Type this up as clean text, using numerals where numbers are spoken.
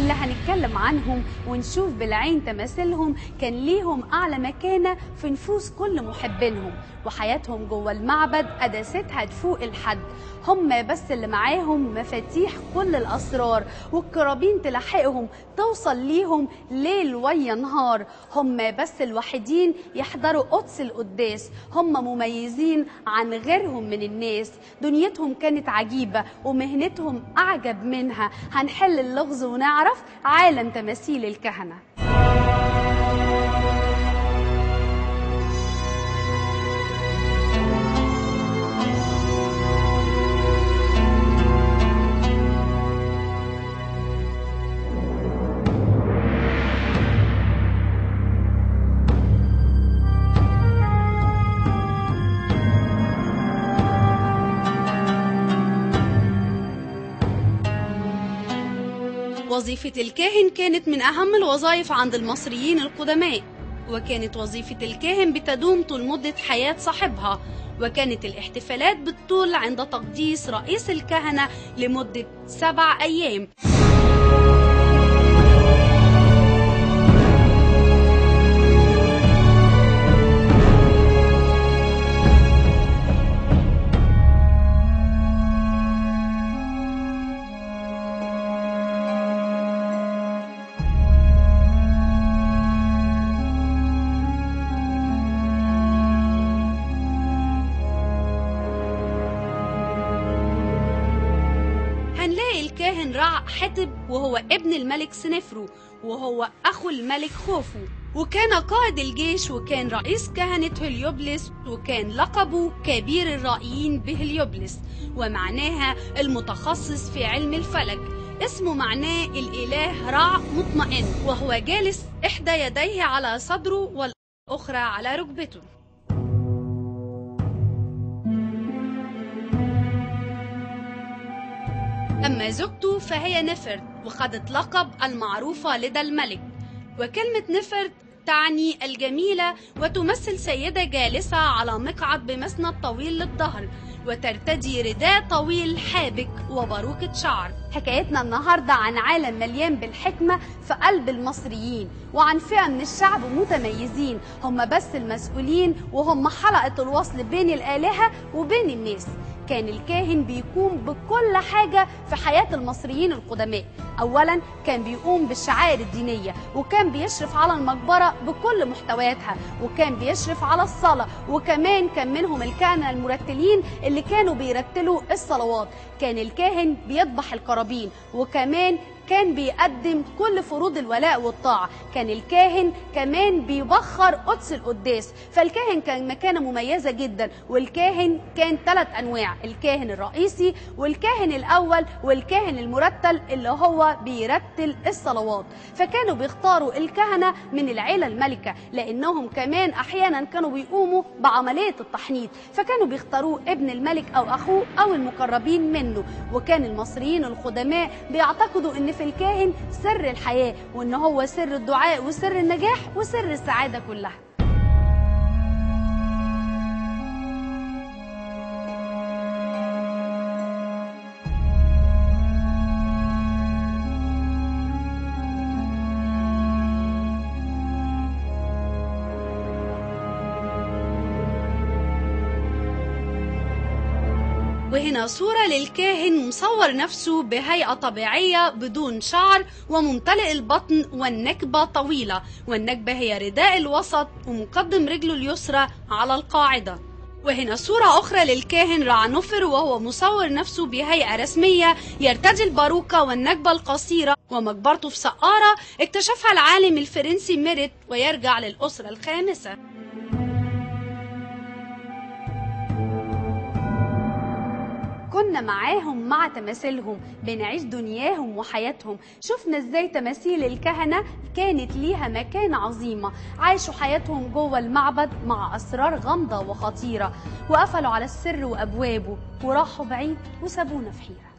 اللي هنتكلم عنهم ونشوف بالعين تماثيلهم كان ليهم أعلى مكانة في نفوس كل محبينهم، وحياتهم جوه المعبد قداستها تفوق الحد. هم بس اللي معاهم مفاتيح كل الأسرار، والكرابين تلاحقهم توصل ليهم ليل ويا نهار. هم بس الوحيدين يحضروا قدس القداس، هم مميزين عن غيرهم من الناس. دنيتهم كانت عجيبة ومهنتهم أعجب منها. هنحل اللغز ونعرف عالم تماثيل الكهنة. وظيفة الكاهن كانت من أهم الوظائف عند المصريين القدماء، وكانت وظيفة الكاهن بتدوم طول مدة حياة صاحبها، وكانت الاحتفالات بالطول عند تقديس رئيس الكهنة لمدة 7 أيام. هنلاقي الكاهن رع حتب وهو ابن الملك سنفرو، وهو أخو الملك خوفو، وكان قائد الجيش، وكان رئيس كهنة هليوبلس، وكان لقبه كبير الرائيين بهليوبلس، ومعناها المتخصص في علم الفلك. اسمه معناه الإله رع مطمئن، وهو جالس إحدى يديه على صدره والأخرى على ركبته. أما زوجته فهي نفرت، وخدت لقب المعروفة لدى الملك. وكلمة نفرت تعني الجميلة، وتمثل سيدة جالسة على مقعد بمسند طويل للظهر، وترتدي رداء طويل حابك وباروكة شعر. حكايتنا النهاردة عن عالم مليان بالحكمة في قلب المصريين، وعن فئة من الشعب متميزين هم بس المسؤولين، وهم حلقة الوصل بين الآلهة وبين الناس. كان الكاهن بيقوم بكل حاجة في حياة المصريين القدماء. أولا كان بيقوم بالشعائر الدينية، وكان بيشرف على المقبرة بكل محتوياتها، وكان بيشرف على الصلاة، وكمان كان منهم الكهنة المرتلين اللي كانوا بيرتلوا الصلوات. كان الكاهن بيذبح القرابين، وكمان كان بيقدم كل فروض الولاء والطاعة. كان الكاهن كمان بيبخر قدس القداس. فالكاهن كان مكانة مميزة جدا. والكاهن كان 3 أنواع: الكاهن الرئيسي، والكاهن الأول، والكاهن المرتل اللي هو بيرتل الصلوات. فكانوا بيختاروا الكهنة من العيلة الملكة، لأنهم كمان أحيانا كانوا بيقوموا بعملية التحنيط، فكانوا بيختاروه ابن الملك أو أخوه أو المقربين منه. وكان المصريين القدماء بيعتقدوا إن في الكاهن سر الحياة، وإن هو سر الدعاء وسر النجاح وسر السعادة كلها. وهنا صورة للكاهن مصور نفسه بهيئة طبيعية بدون شعر وممتلئ البطن، والنكبة طويلة، والنكبة هي رداء الوسط، ومقدم رجله اليسرى على القاعدة. وهنا صورة أخرى للكاهن رعنفر، وهو مصور نفسه بهيئة رسمية، يرتدي الباروكة والنكبة القصيرة، ومقبرته في سقارة اكتشفها العالم الفرنسي ميريت، ويرجع للأسرة الخامسة. كنا معاهم مع تماثيلهم، بنعيش دنياهم وحياتهم. شفنا ازاي تماثيل الكهنة كانت ليها مكانة عظيمة. عاشوا حياتهم جوه المعبد مع أسرار غامضة وخطيرة، وقفلوا على السر وأبوابه، وراحوا بعيد وسابونا في حيرة.